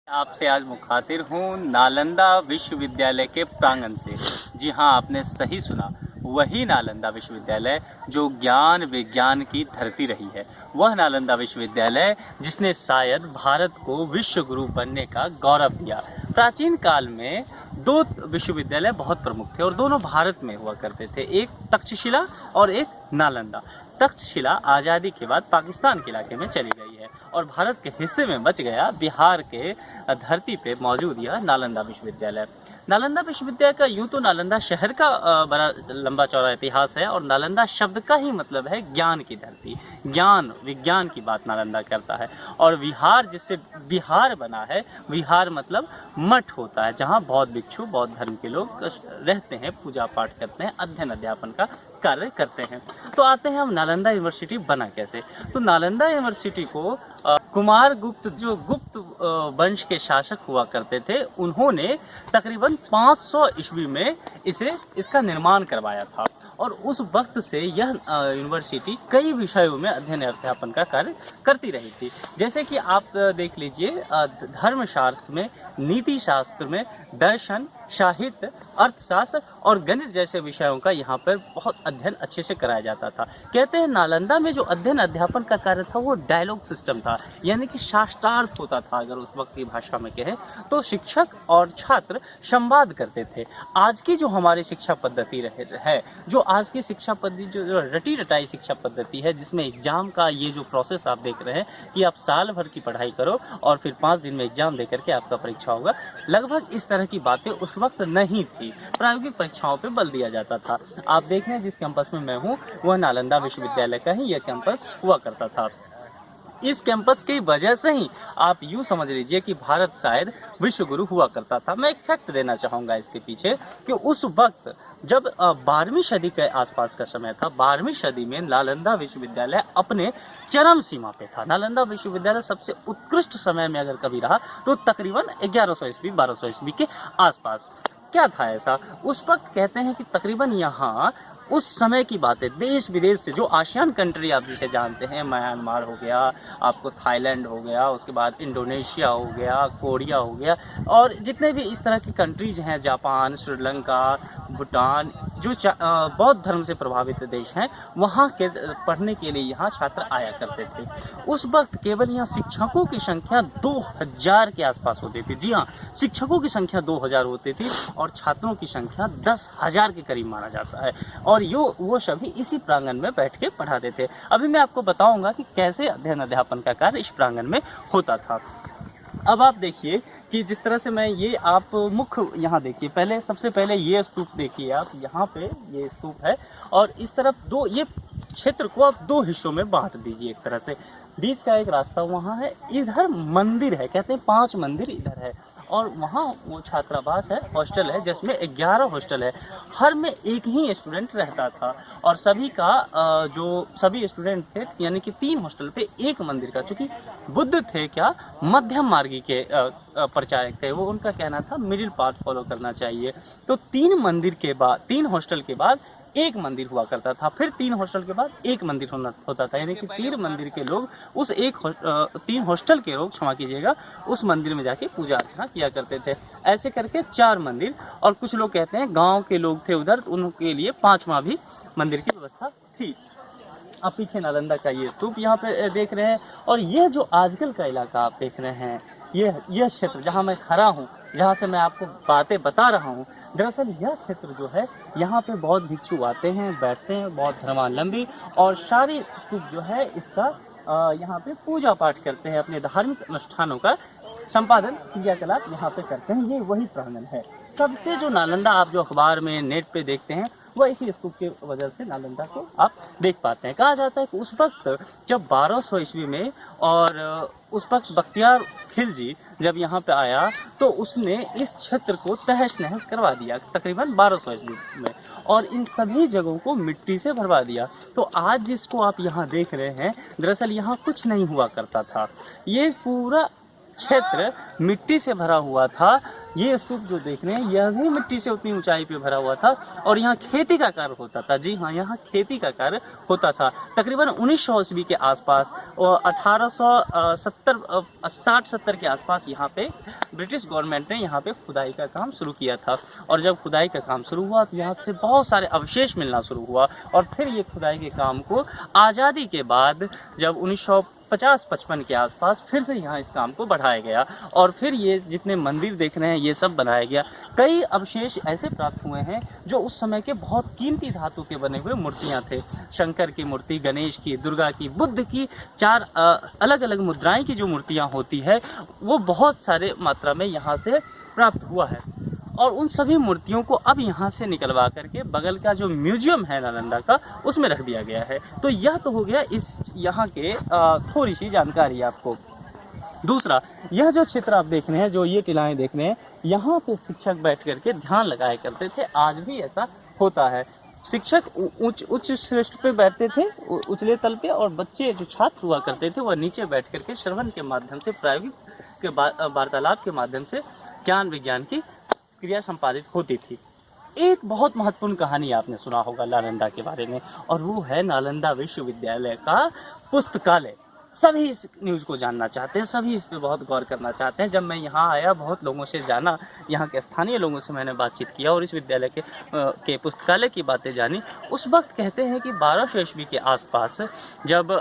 आपसे आज मुखातिब हूँ नालंदा विश्वविद्यालय के प्रांगण से। जी हाँ, आपने सही सुना, वही नालंदा विश्वविद्यालय जो ज्ञान विज्ञान की धरती रही है। वह नालंदा विश्वविद्यालय जिसने शायद भारत को विश्व गुरु बनने का गौरव दिया। प्राचीन काल में दो विश्वविद्यालय बहुत प्रमुख थे और दोनों भारत में हुआ करते थे, एक तक्षशिला और एक नालंदा। तक्षशिला आज़ादी के बाद पाकिस्तान के इलाके में चली गई है और भारत के हिस्से में बच गया बिहार के धरती पे मौजूद यह नालंदा विश्वविद्यालय। नालंदा विश्वविद्यालय का यूँ तो नालंदा शहर का बड़ा लंबा चौड़ा इतिहास है और नालंदा शब्द का ही मतलब है ज्ञान की धरती। ज्ञान विज्ञान की बात नालंदा करता है और विहार जिससे बिहार बना है, विहार मतलब मठ होता है जहाँ बौद्ध भिक्षु बौद्ध धर्म के लोग रहते हैं, पूजा पाठ करते हैं, अध्ययन अध्यापन का कार्य करते हैं। तो आते हैं हम नालंदा यूनिवर्सिटी बना कैसे। तो नालंदा यूनिवर्सिटी को कुमार गुप्त जो गुप्त वंश के शासक हुआ करते थे, उन्होंने तकरीबन 500 ईस्वी में इसका निर्माण करवाया था और उस वक्त से यह यूनिवर्सिटी कई विषयों में अध्ययन अध्यापन का कार्य करती रही थी। जैसे कि आप देख लीजिए, धर्मशास्त्र में, नीति शास्त्र में, दर्शन, साहित्य, अर्थशास्त्र और गणित जैसे विषयों का यहाँ पर बहुत अध्ययन अच्छे से कराया जाता था। कहते हैं नालंदा में जो अध्ययन अध्यापन का कार्य था वो डायलॉग सिस्टम था, यानी कि शास्त्रार्थ होता था। अगर उस वक्त की भाषा में कहें तो शिक्षक और छात्र संवाद करते थे। आज की जो हमारी शिक्षा पद्धति है, जो आज की शिक्षा पद्धति जो रटी रटाई शिक्षा पद्धति है, जिसमें एग्जाम का ये जो प्रोसेस आप देख रहे हैं कि आप साल भर की पढ़ाई करो और फिर 5 दिन में एग्जाम दे करके आपका परीक्षा होगा, लगभग इस तरह की बातें उस वक्त नहीं थी। प्रायोगिक परीक्षाओं पे बल दिया जाता था। आप देख रहे हैं जिस कैंपस में मैं हूँ वह नालंदा विश्वविद्यालय का ही यह कैंपस हुआ करता था। इस कैंपस की वजह से ही आप यूँ समझ लीजिए कि भारत शायद विश्व गुरु हुआ करता था। मैं एक फैक्ट देना चाहूँगा इसके पीछे कि उस वक्त जब 12वीं सदी के आसपास का समय था, 12वीं सदी में नालंदा विश्वविद्यालय अपने चरम सीमा पे था। नालंदा विश्वविद्यालय सबसे उत्कृष्ट समय में अगर कभी रहा तो तकरीबन 1100 ईस्वी 1200 ईस्वी के आसपास। क्या था ऐसा उस वक्त? कहते हैं कि तकरीबन यहाँ उस समय की बात है, देश विदेश से जो आसियान कंट्री आप जिसे जानते हैं, म्यांमार हो गया, आपको थाईलैंड हो गया, उसके बाद इंडोनेशिया हो गया, कोरिया हो गया, और जितने भी इस तरह की कंट्रीज हैं, जापान, श्रीलंका, भूटान, जो बौद्ध धर्म से प्रभावित देश हैं, वहाँ के पढ़ने के लिए यहाँ छात्र आया करते थे। उस वक्त केवल यहाँ शिक्षकों की संख्या 2000 के आसपास होती थी। जी हाँ, शिक्षकों की संख्या 2000 होती थी और छात्रों की संख्या 10,000 के करीब माना जाता है और वो सभी इसी प्रांगण में बैठ के पढ़ाते थे। अभी मैं आपको बताऊंगा कि कैसे अध्ययन अध्यापन का कार्य इस प्रांगण में होता था। अब आप देखिए कि जिस तरह से मैं ये आप मुख्य यहाँ देखिए, पहले सबसे पहले ये स्तूप देखिए आप, यहाँ पे ये स्तूप है और इस तरफ ये क्षेत्र को आप 2 हिस्सों में बांट दीजिए। एक तरह से बीच का एक रास्ता वहाँ है, इधर मंदिर है, कहते हैं 5 मंदिर इधर है और वहाँ वो छात्रावास है, हॉस्टल है, जिसमें 11 हॉस्टल है। हर में एक ही स्टूडेंट रहता था और सभी का जो सभी स्टूडेंट थे, यानी कि 3 हॉस्टल पे 1 मंदिर का। चूँकि बुद्ध थे क्या मध्यम मार्गी के प्रचारक थे, वो उनका कहना था मिडिल पाथ फॉलो करना चाहिए। तो 3 मंदिर के बाद, 3 हॉस्टल के बाद 1 मंदिर हुआ करता था, फिर 3 हॉस्टल के बाद 1 मंदिर होता था, यानी कि 3 मंदिर के लोग उस 3 हॉस्टल के लोग, क्षमा कीजिएगा, उस मंदिर में जाके पूजा अर्चना किया करते थे। ऐसे करके 4 मंदिर, और कुछ लोग कहते हैं गांव के लोग थे उधर, उनके लिए 5वां भी मंदिर की व्यवस्था थी। अब पीछे नालंदा का ये स्तूप यहाँ पे देख रहे हैं और यह जो आजकल का इलाका आप देख रहे हैं, यह क्षेत्र जहाँ मैं खड़ा हूँ, जहाँ से मैं आपको बातें बता रहा हूँ, दरअसल यह क्षेत्र जो है, यहाँ पे बौद्ध भिक्षु आते हैं, बैठते हैं, बौद्ध धर्मावलंबी, और सारी स्तूप जो है इसका यहाँ पे पूजा पाठ करते हैं, अपने धार्मिक अनुष्ठानों का संपादन क्रियाकलाप यहाँ पे करते हैं। ये वही प्रांगण है। सबसे जो नालंदा आप जो अखबार में नेट पे देखते हैं वह इसी स्तूप की वजह से नालंदा को आप देख पाते हैं। कहा जाता है कि उस वक्त जब 1200 ईस्वी में, और उस वक्त बख्तियार खिलजी जब यहाँ पे आया तो उसने इस क्षेत्र को तहस नहस करवा दिया तकरीबन 1200 ईस्वी में, और इन सभी जगहों को मिट्टी से भरवा दिया। तो आज जिसको आप यहाँ देख रहे हैं, दरअसल यहाँ कुछ नहीं हुआ करता था। ये पूरा क्षेत्र मिट्टी से भरा हुआ था। ये स्तूप जो देख रहे हैं यह भी मिट्टी से उतनी ऊंचाई पे भरा हुआ था और यहाँ खेती का कार्य होता था। जी हाँ, यहाँ खेती का कार्य होता था। तकरीबन 1900 ईस्वी के आसपास और 1860-70 के आसपास यहाँ पे ब्रिटिश गवर्नमेंट ने यहाँ पे खुदाई का काम शुरू किया था। और जब खुदाई का काम शुरू हुआ तो यहाँ से बहुत सारे अवशेष मिलना शुरू हुआ और फिर ये खुदाई के काम को आज़ादी के बाद जब 1950-55 के आसपास फिर से यहाँ इस काम को बढ़ाया गया और फिर ये जितने मंदिर देख रहे हैं ये सब बनाया गया। कई अवशेष ऐसे प्राप्त हुए हैं जो उस समय के बहुत कीमती धातु के बने हुए मूर्तियाँ थे। शंकर की मूर्ति, गणेश की, दुर्गा की, बुद्ध की, 4 अलग अलग मुद्राएं की जो मूर्तियाँ होती है वो बहुत सारे मात्रा में यहाँ से प्राप्त हुआ है। और उन सभी मूर्तियों को अब यहाँ से निकलवा करके बगल का जो म्यूजियम है नालंदा का उसमें रख दिया गया है। तो यह तो हो गया इस यहाँ के थोड़ी सी जानकारी आपको। दूसरा, यह जो क्षेत्र आप देख रहे हैं, जो ये टिलाएं देख रहे हैं, यहाँ पे शिक्षक बैठ करके ध्यान लगाया करते थे। आज भी ऐसा होता है। शिक्षक उच्च श्रेष्ठ पे बैठते थे, उचले तल पे, और बच्चे जो छात्र हुआ करते थे वह नीचे बैठ करके श्रवण के माध्यम से, प्रायोगिक के वार्तालाप के माध्यम से ज्ञान विज्ञान की क्रिया संपादित होती थी। एक बहुत महत्वपूर्ण कहानी आपने सुना होगा नालंदा के बारे में और वो है नालंदा विश्वविद्यालय का पुस्तकालय। सभी इस न्यूज़ को जानना चाहते हैं, सभी इस पे बहुत गौर करना चाहते हैं। जब मैं यहाँ आया बहुत लोगों से जाना, यहाँ के स्थानीय लोगों से मैंने बातचीत किया और इस विद्यालय के पुस्तकालय की बातें जानी। उस वक्त कहते हैं कि 1200 ईस्वी के आसपास जब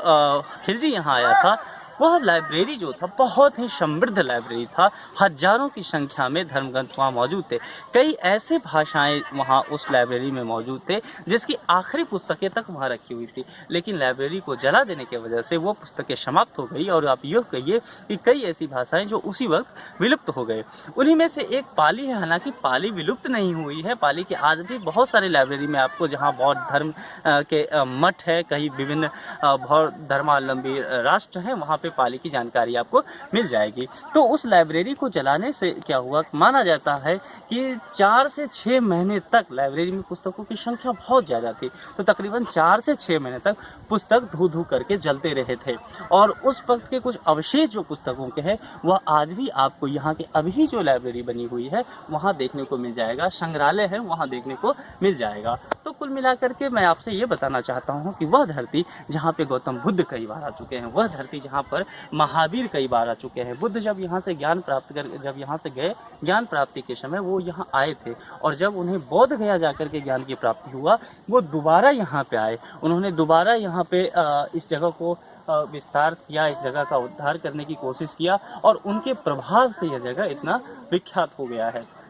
खिलजी यहाँ आया था, वह लाइब्रेरी जो था बहुत ही समृद्ध लाइब्रेरी था। हजारों की संख्या में धर्मग्रंथ वहाँ मौजूद थे। कई ऐसे भाषाएं वहाँ उस लाइब्रेरी में मौजूद थे जिसकी आखिरी पुस्तकें तक वहाँ रखी हुई थी। लेकिन लाइब्रेरी को जला देने की वजह से वो पुस्तकें समाप्त हो गई और आप यूँ कहिए कि कई ऐसी भाषाएं जो उसी वक्त विलुप्त हो गए। उन्हीं में से एक पाली है। हालांकि पाली विलुप्त नहीं हुई है। पाली के आज भी बहुत सारे लाइब्रेरी में आपको, जहाँ बौद्ध धर्म के मठ है, कहीं विभिन्न बौद्ध धर्मावलंबी राष्ट्र हैं, वहाँ पाली की जानकारी आपको मिल जाएगी। तो उस लाइब्रेरी को जलाने से क्या हुआ, माना जाता है कि 4 से 6 महीने तक लाइब्रेरी में पुस्तकों की संख्या बहुत ज़्यादा थी। तो तकरीबन 4 से 6 महीने तक पुस्तक धू धू करके जलते रहे थे। और उस वक्त के कुछ अवशेष जो पुस्तकों के हैं वह आज भी आपको यहाँ के अभी जो लाइब्रेरी बनी हुई है वहाँ देखने को मिल जाएगा। संग्रहालय है वहाँ देखने को मिल जाएगा। तो कुल मिलाकर के मैं आपसे ये बताना चाहता हूँ कि वह धरती जहाँ पे गौतम बुद्ध कई बार आ चुके हैं, वह धरती जहाँ पर महावीर कई बार आ चुके हैं। बुद्ध जब यहाँ से ज्ञान प्राप्त कर, जब यहाँ से गए ज्ञान प्राप्ति के समय वो यहाँ आए थे और जब उन्हें बोध गया जाकर के ज्ञान की प्राप्ति हुआ, वो दोबारा यहाँ पे आए। उन्होंने दोबारा यहाँ पे इस जगह को विस्तार किया, इस जगह का उद्धार करने की कोशिश किया और उनके प्रभाव से यह जगह इतना विख्यात हो गया है।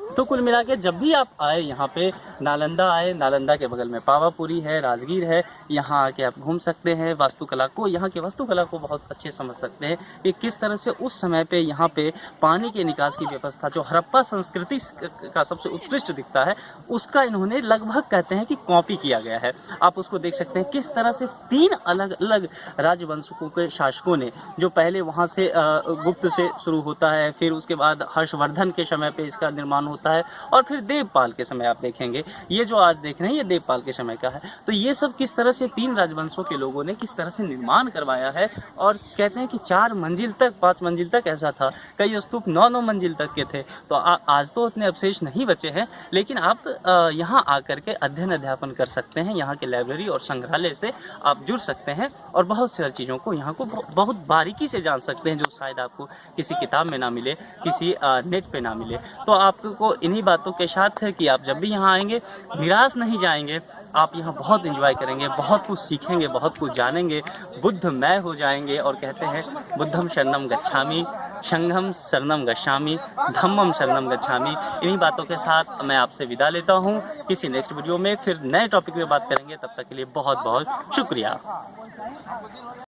तो कुल मिला के जब भी आप आए यहाँ पे, नालंदा आए, नालंदा के बगल में पावापुरी है, राजगीर है, यहाँ आके आप घूम सकते हैं। वास्तुकला को, यहाँ की वास्तुकला को बहुत अच्छे समझ सकते हैं कि किस तरह से उस समय पे यहाँ पे पानी के निकास की व्यवस्था जो हड़प्पा संस्कृति का सबसे उत्कृष्ट दिखता है, उसका इन्होंने लगभग कहते हैं कि कॉपी किया गया है। आप उसको देख सकते हैं किस तरह से 3 अलग अलग राजवंशों के शासकों ने, जो पहले वहाँ से गुप्त से शुरू होता है, फिर उसके बाद हर्षवर्धन के समय पे इसका निर्माण होता है और फिर देवपाल के समय आप देखेंगे, ये जो आज देख रहे हैं ये देवपाल के समय का है। तो ये सब किस तरह से 3 राजवंशों के लोगों ने किस तरह से निर्माण करवाया है। और कहते हैं कि 4 मंजिल तक, 5 मंजिल तक ऐसा था, कई स्तूप 9-9 मंजिल तक के थे। तो आज तो उतने अवशेष नहीं बचे हैं, लेकिन आप यहाँ आकर के अध्ययन अध्यापन कर सकते हैं। यहाँ के लाइब्रेरी और संग्रहालय से आप जुड़ सकते हैं और बहुत सारी चीज़ों को यहाँ को बहुत बारीकी से जान सकते हैं, जो शायद आपको किसी किताब में ना मिले, किसी नेट पे ना मिले। तो आपको इन्हीं बातों के साथ है कि आप जब भी यहाँ आएंगे निराश नहीं जाएंगे। आप यहाँ बहुत एंजॉय करेंगे, बहुत कुछ सीखेंगे, बहुत कुछ जानेंगे, बुद्धमय हो जाएंगे। और कहते हैं बुद्धम शरणम गच्छामि, संघम शरणम गच्छामि, धम्मम शरणम गच्छामि। इन्हीं बातों के साथ मैं आपसे विदा लेता हूँ। किसी नेक्स्ट वीडियो में फिर नए टॉपिक में बात करेंगे। तब तक के लिए बहुत बहुत शुक्रिया।